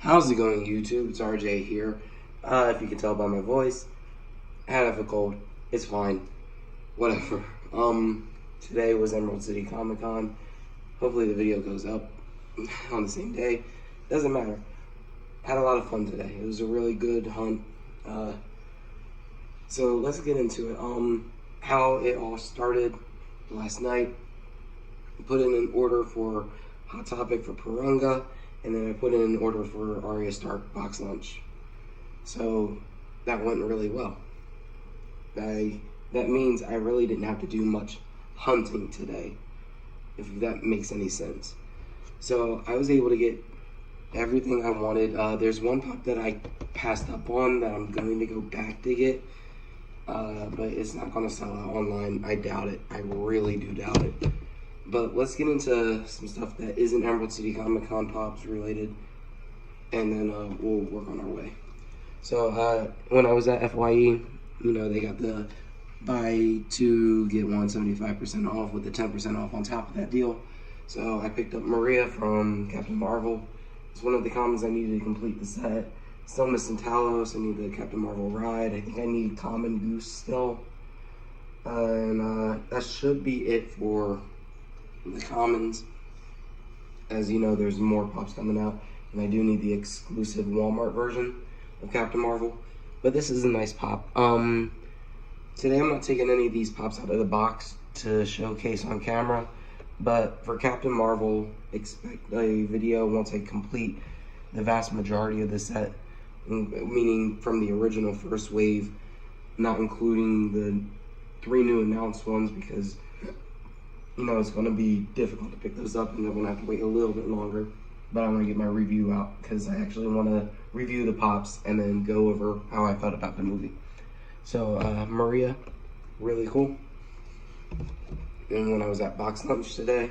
How's it going, YouTube? It's RJ here. If you can tell by my voice, I have a cold. It's fine. Whatever. Today was Emerald City Comic Con. Hopefully the video goes up on the same day. Doesn't matter. Had a lot of fun today. It was a really good hunt. So let's get into it. How it all started last night. I put in an order for Hot Topic for Purunga, and then I put in an order for Arya Stark box lunch. So that went really well. That means I really didn't have to do much hunting today, if that makes any sense. So I was able to get everything I wanted. There's one pop that I passed up on that I'm going to go back to get, but it's not going to sell out online. I doubt it. I really do doubt it. But let's get into some stuff that isn't Emerald City Comic Con pops related, and then we'll work on our way. So when I was at FYE, they got the buy two get one 75% off with the 10% off on top of that deal. So I picked up Maria from Captain Marvel. It's one of the commons I needed to complete the set. Still missing Talos. I need the Captain Marvel ride. I think I need Common Goose still. And that should be it for the commons. As you know, there's more pops coming out, and I do need the exclusive Walmart version of Captain Marvel. But this is a nice pop. Today I'm not taking any of these pops out of the box to showcase on camera, but for Captain Marvel, expect a video once I complete the vast majority of the set, meaning from the original first wave, not including the 3 new announced ones, because it's going to be difficult to pick those up, and I'm going to have to wait a little bit longer. But I want to get my review out, because I actually want to review the pops and then go over how I felt about the movie. So, Maria, really cool. And when I was at Box Lunch today,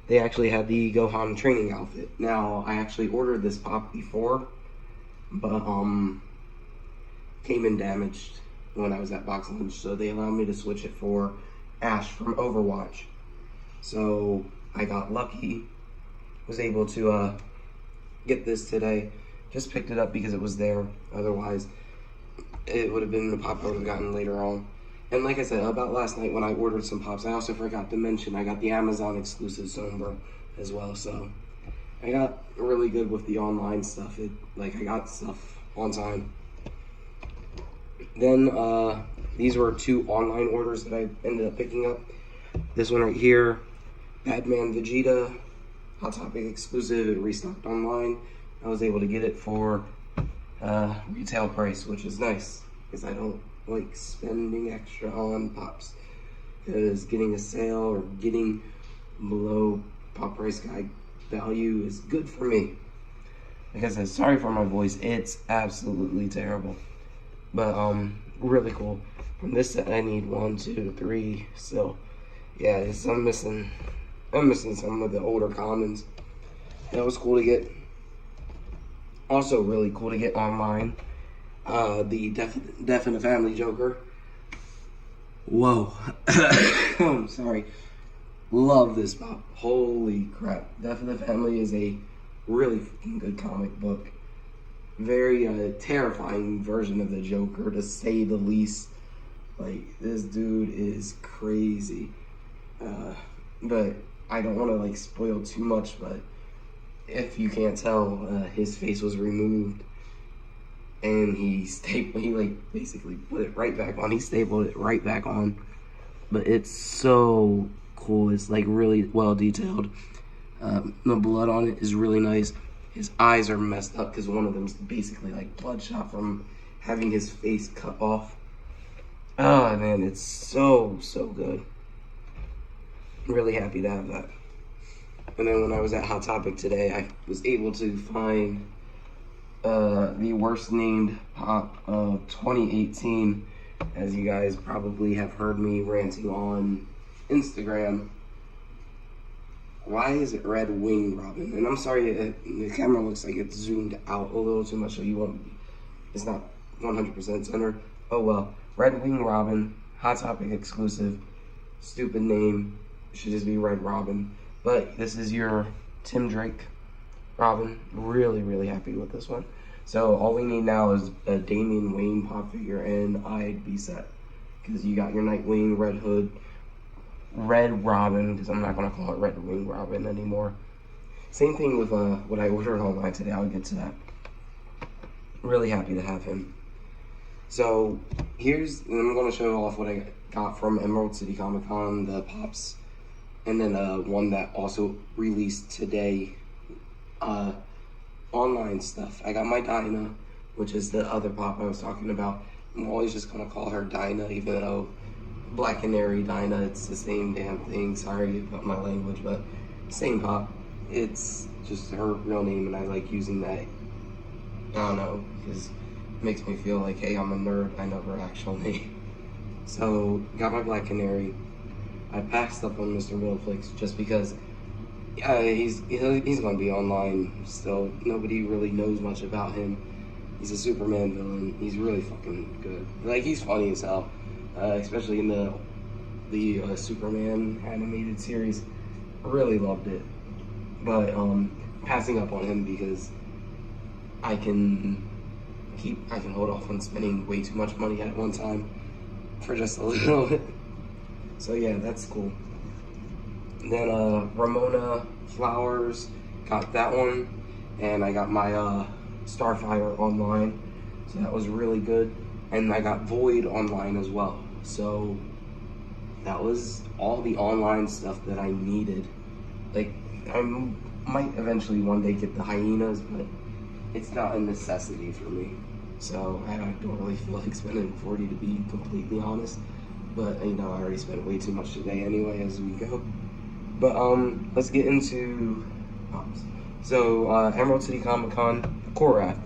they actually had the Gohan training outfit. Now, I actually ordered this pop before, but came in damaged when I was at Box Lunch, so they allowed me to switch it for Ash from Overwatch. So I got lucky, was able to get this today. Just picked it up because it was there. Otherwise, it would have been the pop I would have gotten later on. And like I said, about last night when I ordered some pops, I also forgot to mention I got the Amazon exclusive Sombra as well. So I got really good with the online stuff. I got stuff on time. Then these were 2 online orders that I ended up picking up. This one right here, Batman Vegeta, Hot Topic exclusive, it restocked online. I was able to get it for retail price, which is nice, because I don't like spending extra on pops, because getting a sale or getting below pop price guide value is good for me. Like I said, sorry for my voice, it's absolutely terrible. But really cool. From this set I need 1, 2, 3 still. Yeah, I'm missing some of the older commons. That was cool to get. Also really cool to get online. The Death in the Family Joker. Whoa. I'm sorry. Love this pop. Holy crap. Death in the Family is a really freaking good comic book. Very terrifying version of the Joker, to say the least. Like, this dude is crazy. But I don't want to spoil too much, but if you can't tell, his face was removed, and he basically put it right back on. He stapled it right back on. But it's so cool. It's really well detailed. The blood on it is really nice. His eyes are messed up because one of them's basically bloodshot from having his face cut off. Oh man, it's so good. Really happy to have that. And then when I was at Hot Topic today, I was able to find the worst named pop of 2018, as you guys probably have heard me ranting on Instagram. Why is it Red Wing Robin? And I'm sorry, the camera looks like it's zoomed out a little too much, so it's not 100% centered. Oh well. Red Wing Robin, Hot Topic exclusive, stupid name, it should just be Red Robin. But this is your Tim Drake Robin. Really happy with this one. So all we need now is a Damian Wayne pop figure, and I'd be set. Because you got your Nightwing, Red Hood, Red Robin, because I'm not going to call it Red Wing Robin anymore. Same thing with what I ordered online today. I'll get to that. Really happy to have him. So I'm going to show off what I got from Emerald City Comic Con, the pops, and then one that also released today, online stuff. I got my Dinah, which is the other pop I was talking about. I'm always just going to call her Dinah, even though Black Canary, Dinah, it's the same damn thing. Sorry about my language, but same pop. It's just her real name, and I like using that. I don't know, because it makes me feel like, hey, I'm a nerd. I know her actual name. So, got my Black Canary. I passed up on Mr. Middleplex just because he's going to be online still. Nobody really knows much about him. He's a Superman villain. He's really fucking good. Like, he's funny as hell, especially in the Superman animated series. Really loved it. But passing up on him because I can hold off on spending way too much money at one time for just a little bit. So yeah, that's cool. Then Ramona Flowers, got that one, and I got my Starfire online, so that was really good. And I got Void online as well, so that was all the online stuff that I needed. Like, I might eventually one day get the hyenas, but it's not a necessity for me. So I don't really feel like spending $40, to be completely honest. But you know, I already spent way too much today anyway as we go. But let's get into pops. So Emerald City Comic Con, Korath.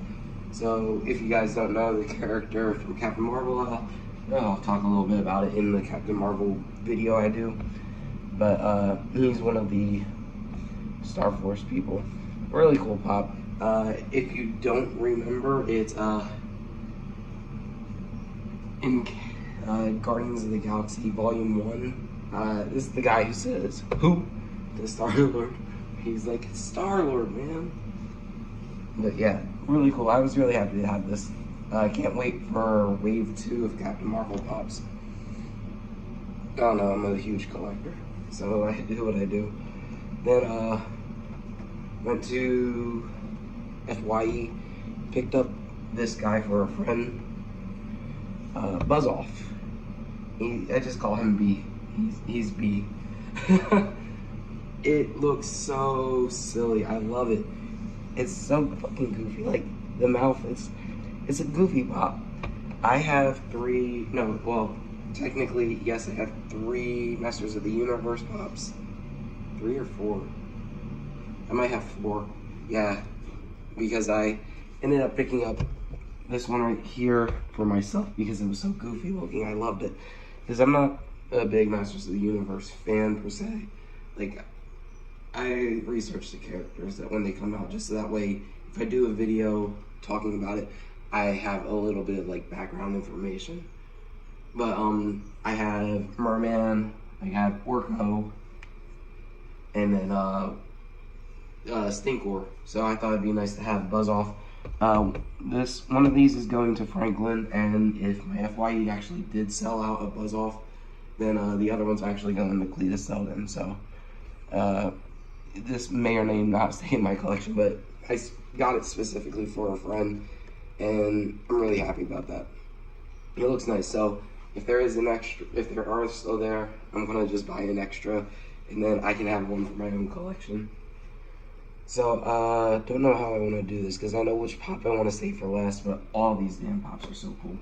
So if you guys don't know the character from Captain Marvel, I'll talk a little bit about it in the Captain Marvel video I do. But he's one of the Star Force people. Really cool pop. If you don't remember, it's in Guardians of the Galaxy Volume 1. This is the guy who says, "Who?" to Star-Lord. He's like, "Star-Lord, man." But yeah, really cool. I was really happy to have this. I can't wait for Wave 2 of Captain Marvel pops. I don't know, I'm a huge collector, so I do what I do. Then went to FYE, picked up this guy for a friend, Buzz Off. I just call him B. He's B. It looks so silly. I love it. It's so fucking goofy. Like, the mouth, it's a goofy pop. I have technically, yes, I have 3 Masters of the Universe pops. 3 or 4. I might have 4. Yeah, because I ended up picking up this one right here for myself because it was so goofy looking. I loved it. Because I'm not a big Masters of the Universe fan per se. Like, I research the characters that when they come out, just so that way, if I do a video talking about it, I have a little bit of like background information. But I have Merman, I have Orko, and then Stinkor. So I thought it'd be nice to have Buzz Off. One of these is going to Franklin, and if my FYE actually did sell out a Buzz Off, then the other one's actually going to Cletus Selden. So this may or may not stay in my collection, but I got it specifically for a friend, and I'm really happy about that. It looks nice. So if there are still there, I'm gonna just buy an extra, and then I can have one for my own collection. So don't know how I want to do this because I know which pop I want to save for last, but all these damn pops are so cool.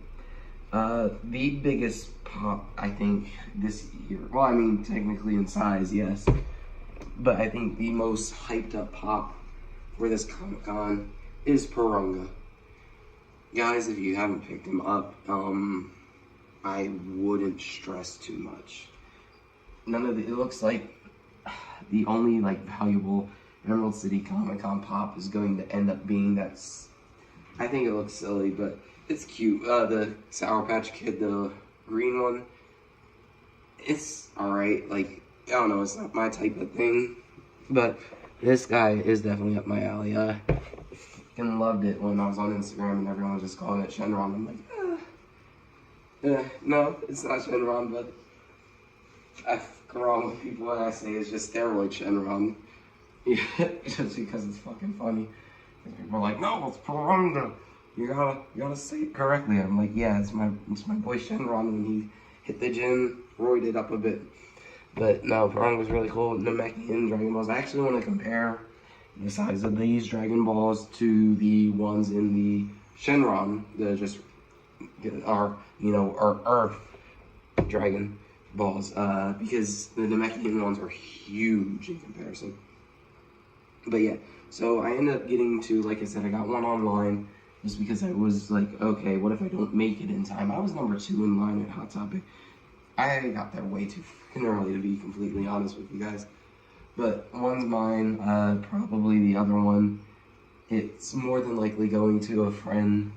The biggest pop I think this year, well, I mean technically in size, yes, but I think the most hyped up pop for this Comic-Con is Porunga. Guys, if you haven't picked him up, I wouldn't stress too much. It looks like the only like valuable Emerald City Comic-Con pop is going to end up being I think it looks silly, but it's cute. The Sour Patch Kid, the green one, it's alright. Like, I don't know, it's not my type of thing, but This guy is definitely up my alley. I fucking loved it when I was on Instagram and everyone was just calling it Shenron. I'm like, no, it's not Shenron, but I fuck around with people when I say it's just steroid Shenron. Just because it's fucking funny. People are like, no, it's Paranga. You gotta say it correctly. I'm like, yeah, it's my boy Shenron when he hit the gym, roided up a bit. But no, Paranga was really cool. Namekian Dragon Balls. I actually want to compare the size of these Dragon Balls to the ones in the Shenron, the just our Earth Dragon Balls, because the Namekian ones are huge in comparison. But yeah, so I ended up getting to, like I said, I got one online just because I was like, okay, what if I don't make it in time? I was number 2 in line at Hot Topic. I got there way too fucking early, to be completely honest with you guys. But one's mine, probably the other one, it's more than likely going to a friend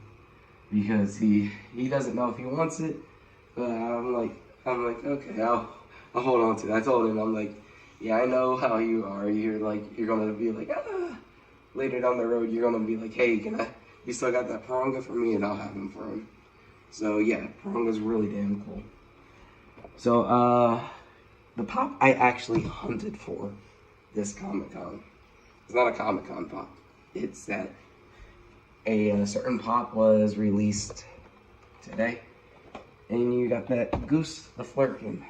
because he doesn't know if he wants it. But I'm like, okay, I'll hold on to it. I told him, I'm like, yeah, I know how you are. You're gonna be like, later down the road, you're gonna be like, hey, you still got that Paranga for me? And I'll have him for him. So yeah, Paranga's really damn cool. So, the pop I actually hunted for this Comic-Con. It's not a Comic-Con pop. It's that a certain pop was released today. And you got that Goose the Flurkin.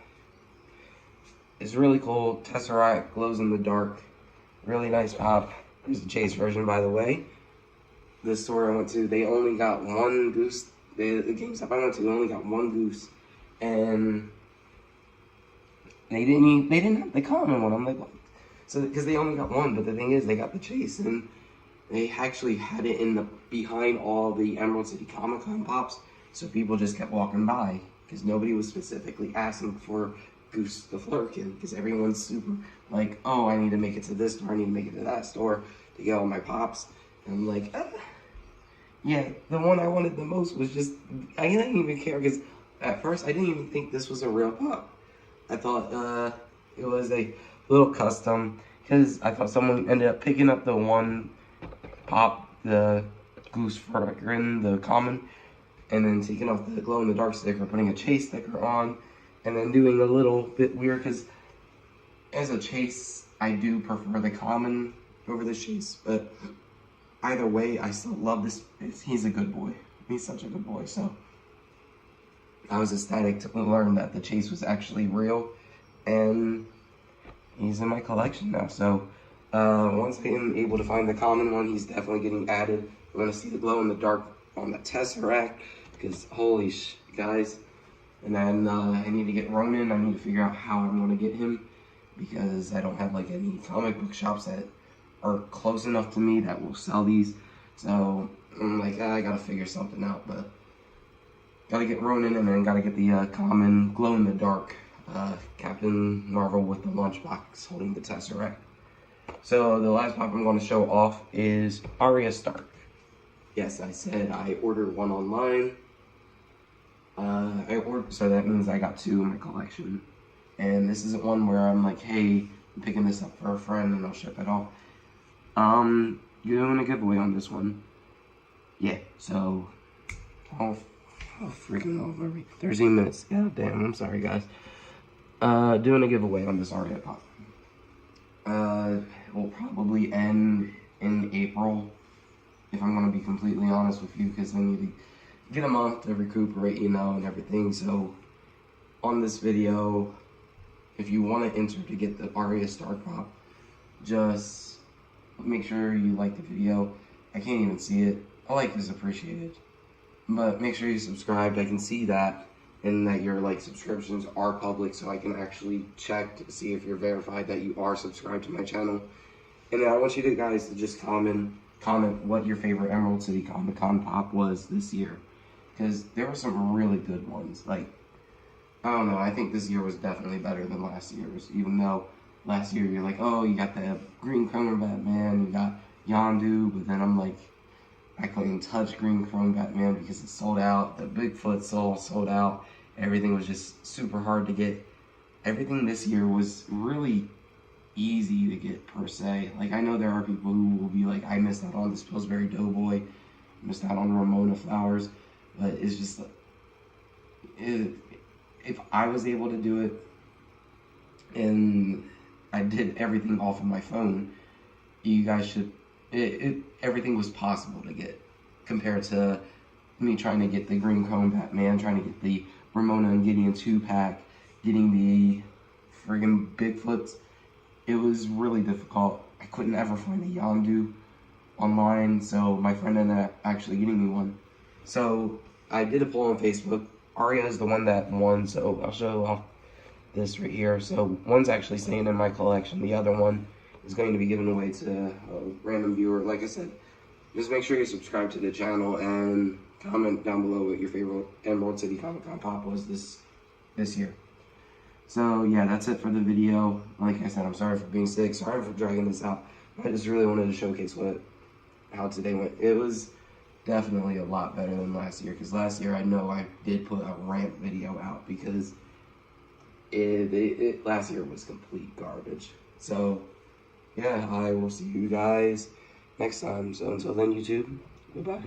It's really cool. Tesseract, glows in the dark. Really nice pop. There's a chase version, by the way. The store I went to, they only got one Goose. The GameStop I went to, they only got one Goose. And they didn't have the common one. I'm like, what? So, because they only got one, but the thing is, they got the chase, and they actually had it behind all the Emerald City Comic-Con pops, so people just kept walking by, because nobody was specifically asking for Goose the Flurkin, because everyone's super like, oh, I need to make it to this store, I need to make it to that store to get all my pops. And I'm like, yeah, the one I wanted the most was just, I didn't even care, because at first I didn't even think this was a real pop. I thought it was a little custom, because I thought someone ended up picking up the one pop, the Goose Flurkin, the common, and then taking off the glow-in-the-dark sticker, putting a chase sticker on, and then doing a little bit weird, because as a chase, I do prefer the common over the chase, but either way, I still love this. He's a good boy. He's such a good boy, so I was ecstatic to learn that the chase was actually real, and he's in my collection now. So once I am able to find the common one, he's definitely getting added. We're going to see the glow-in-the-dark on the Tesseract, because holy guys. And then I need to get Ronin. I need to figure out how I'm going to get him, because I don't have like any comic book shops that are close enough to me that will sell these. So I'm like, I got to figure something out, but got to get Ronin, and then got to get the common glow-in-the-dark Captain Marvel with the lunchbox holding the Tesseract. So the last pop I'm going to show off is Arya Stark. Yes, I said I ordered one online. So that means I got 2 in my collection. And this isn't one where I'm like, hey, I'm picking this up for a friend and I'll ship it off. You're doing a giveaway on this one. Yeah, so freaking over 13 minutes. God damn, I'm sorry guys. Doing a giveaway on this Arya pop. It will probably end in April, if I'm going to be completely honest with you, because I need to get a month to recuperate, and everything. So on this video, if you want to enter to get the Arya Stark pop, just make sure you like the video. I can't even see it. A like is appreciated, but make sure you subscribed. I can see that, and that your subscriptions are public, so I can actually check to see if you're verified that you are subscribed to my channel. And then I want you guys to just comment what your favorite Emerald City Comic-Con pop was this year, because there were some really good ones. I don't know, I think this year was definitely better than last year's, even though last year you're like, oh, you got the Green Chrome Batman, you got Yondu, but then I'm like, I couldn't touch Green Chrome Batman because it sold out, the Bigfoot sold out, everything was just super hard to get. Everything this year was really easy to get per se. Like, I know there are people who will be like, I missed out on this Pillsbury Doughboy, missed out on Ramona Flowers, but it's just like, if I was able to do it and I did everything off of my phone, you guys should, everything was possible to get, compared to me trying to get the Green Chrome Batman, trying to get the Ramona and Gideon 2-pack, getting the friggin' Bigfoots. It was really difficult. I couldn't ever find a Yondu online, so my friend ended up actually getting me one. So I did a poll on Facebook. Arya is the one that won, so I'll show off this right here. So one's actually staying in my collection. The other one is going to be given away to a random viewer. Like I said, just make sure you subscribe to the channel and comment down below what your favorite Emerald City Comic Con pop was this year. So yeah, that's it for the video. Like I said, I'm sorry for being sick. Sorry for dragging this out. I just really wanted to showcase how today went. It was definitely a lot better than last year, because last year I know I did put a rant video out because last year was complete garbage. So yeah, I will see you guys next time. So until then, YouTube, goodbye.